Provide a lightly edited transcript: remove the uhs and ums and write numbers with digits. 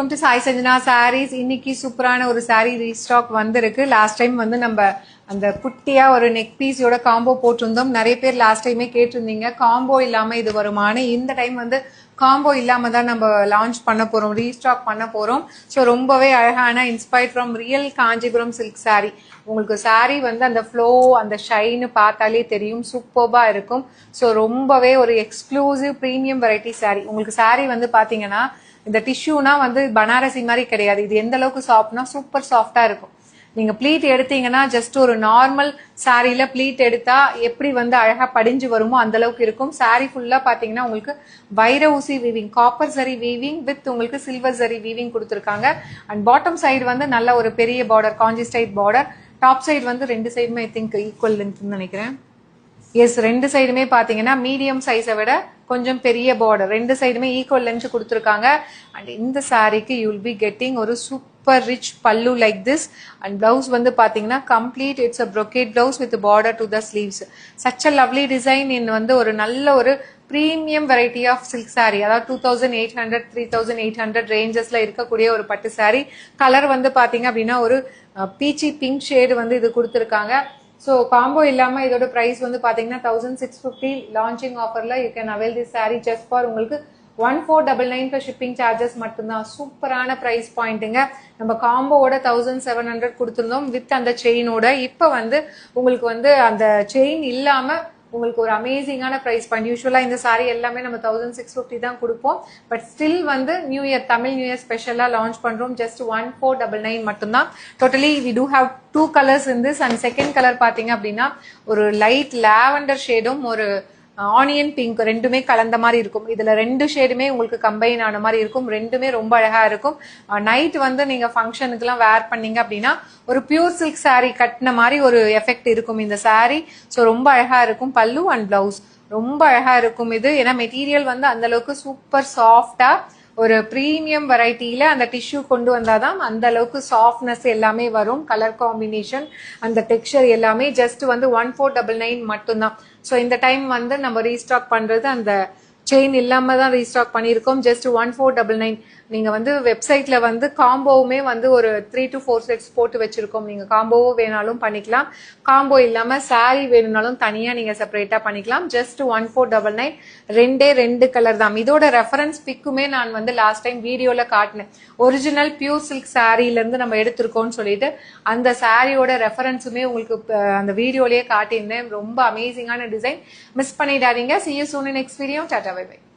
Welcome to Sai Sanjana Sarees. இன்னைக்கு சூப்பரான ஒரு saree ரீஸ்டாக் வந்திருக்கு. லாஸ்ட் டைம் வந்து நம்ம அந்த குட்டியா ஒரு நெக் பீஸோட காம்போ போட்டிருந்தோம். நிறைய பேர் லாஸ்ட் டைமே கேட்டிருந்தீங்க காம்போ இல்லாம இது வருமானு. இந்த டைம் வந்து காம்போ இல்லாம தான் நம்ம லான்ச் பண்ண போறோம், ரீஸ்டாக் பண்ண போறோம். ஸோ ரொம்பவே அழகான inspired from real Kanchipuram silk saree. உங்களுக்கு saree வந்து அந்த ஃப்ளோ அந்த ஷைனு பார்த்தாலே தெரியும், சூப்பர்பா இருக்கும். ஸோ ரொம்பவே ஒரு எக்ஸ்க்ளூசிவ் ப்ரீமியம் வெரைட்டி saree. உங்களுக்கு saree வந்து பாத்தீங்கன்னா இந்த டிஷ்யூனா வந்து பனாரசி மாதிரி கிடையாது. இது எந்த அளவுக்கு சாஃப்ட்னா சூப்பர் சாஃப்டா இருக்கும். நீங்க ப்ளீட் எடுத்தீங்கன்னா ஜஸ்ட் ஒரு நார்மல் சாரியில ப்ளீட் எடுத்தா எப்படி வந்து அழகா படிஞ்சு வருமோ அந்த அளவுக்கு இருக்கும். சாரி ஃபுல்லா பாத்தீங்கன்னா உங்களுக்கு வைர ஊசி வீவிங், காப்பர் சரி வீவிங் வித் உங்களுக்கு சில்வர் சரி வீவிங் கொடுத்துருக்காங்க. அண்ட் பாட்டம் சைடு வந்து நல்ல ஒரு பெரிய பார்டர், காஞ்சி ஸ்டைட் பார்டர். டாப் சைடு வந்து ரெண்டு சைடுமே ஐ திங்க் ஈக்குவல் லென்த்னு நினைக்கிறேன். எஸ், ரெண்டு சைடுமே பாத்தீங்கன்னா மீடியம் சைஸை விட கொஞ்சம் பெரிய பார்டர், ரெண்டு சைடுமே ஈக்குவல் லென்த் கொடுத்துருக்காங்க. அண்ட் இந்த சாரிக்கு யூ வில் பி கெட்டிங் ஒரு super rich pallu like this. And blouse வந்து பாத்தீங்கன்னா complete it's a brocade blouse with border to the sleeves. Such a lovely design in வந்து ஒரு நல்ல ஒரு premium variety of silk sari. அதாவது 2800 3800 ரேஞ்சஸ்ல இருக்கக்கூடிய ஒரு பட்டு சாரி. கலர் வந்து பாத்தீங்க அப்படின்னா ஒரு பீச்சி பிங்க் ஷேடு வந்து இது கொடுத்துருக்காங்க. ஸோ காம்போ இல்லாம இதோட பிரைஸ் வந்து பாத்தீங்கன்னா 1650 லான்ச்சிங் ஆஃபர்ல you can avail this sorry just for உங்களுக்கு 1499 ஷிப்பிங் சார்ஜஸ் மட்டும்தான். சூப்பரான பிரைஸ் பாயிண்ட்டுங்க. நம்ம காம்போவோட 1700 கொடுத்துருந்தோம் வித் அந்த செயினோட. இப்ப வந்து உங்களுக்கு வந்து அந்த செயின் இல்லாம உங்களுக்கு ஒரு அமேசிங்கான பிரைஸ் பாயிண்ட். யூஸ்வலா இந்த சாரி எல்லாமே நம்ம 1650 தான் கொடுப்போம். பட் ஸ்டில் வந்து new year, Tamil new year ஸ்பெஷலா லான்ச் பண்றோம். ஜஸ்ட் 1499 மட்டும்தான். Totally we do have 2 colours in this. And second colour பாத்தீங்க அப்படின்னா ஒரு லைட் லாவெண்டர் ஷேடும் ஒரு ஆனியன் பிங்க் ரெண்டுமே கலந்த மாதிரி இருக்கும். இதுல ரெண்டு ஷேடுமே உங்களுக்கு கம்பைன் ஆன மாதிரி இருக்கும். ரெண்டுமே ரொம்ப அழகா இருக்கும். நைட் வந்து நீங்க ஃபங்க்ஷனுக்கு எல்லாம் வேர் பண்ணீங்க அப்படின்னா ஒரு பியூர் சில்க் சாரி கட்டின மாதிரி ஒரு எஃபெக்ட் இருக்கும் இந்த சாரி. ஸோ ரொம்ப அழகா இருக்கும். பல்லு அண்ட் பிளவுஸ் ரொம்ப அழகா இருக்கும் இது. ஏன்னா மெட்டீரியல் வந்து அந்த அளவுக்கு சூப்பர் சாஃப்டா ஒரு ப்ரீமியம் வெரைட்டியில அந்த டிஷ்யூ கொண்டு வந்தாதான் அந்த அளவுக்கு சாஃப்ட்னஸ் எல்லாமே வரும். கலர் காம்பினேஷன் அந்த டெக்ஸ்சர் எல்லாமே ஜஸ்ட் வந்து 1499 மட்டும்தான். ஸோ இந்த டைம் வந்து நம்ம ரீஸ்டாக் பண்றது அந்த செயின் இல்லாம தான் ரீஸ்டாக் பண்ணியிருக்கோம். ஜஸ்ட் 1499. நீங்க வந்து வெப்சைட்ல வந்து காம்போவுமே வந்து ஒரு 3 to 4 செட்ஸ் போட்டு வச்சிருக்கோம். நீங்க காம்போவோ வேணாலும் பண்ணிக்கலாம், காம்போ இல்லாம சாரி வேணும்னாலும் தனியா நீங்க செப்பரேட்டா பண்ணிக்கலாம். ஜஸ்ட் 1499. ரெண்டு கலர் தான். இதோட ரெஃபரன்ஸ் பிக்குமே நான் வந்து லாஸ்ட் டைம் வீடியோல காட்டினேன். ஒரிஜினல் பியூர் சில்க் சாரில இருந்து நம்ம எடுத்திருக்கோம்னு சொல்லிட்டு அந்த சாரியோட ரெஃபரன்ஸுமே உங்களுக்கு அந்த வீடியோலயே காட்டியிருந்தேன். ரொம்ப அமேசிங்கான டிசைன். மிஸ் பண்ணிடாதீங்க. See you soon in next video. Tata, bye bye.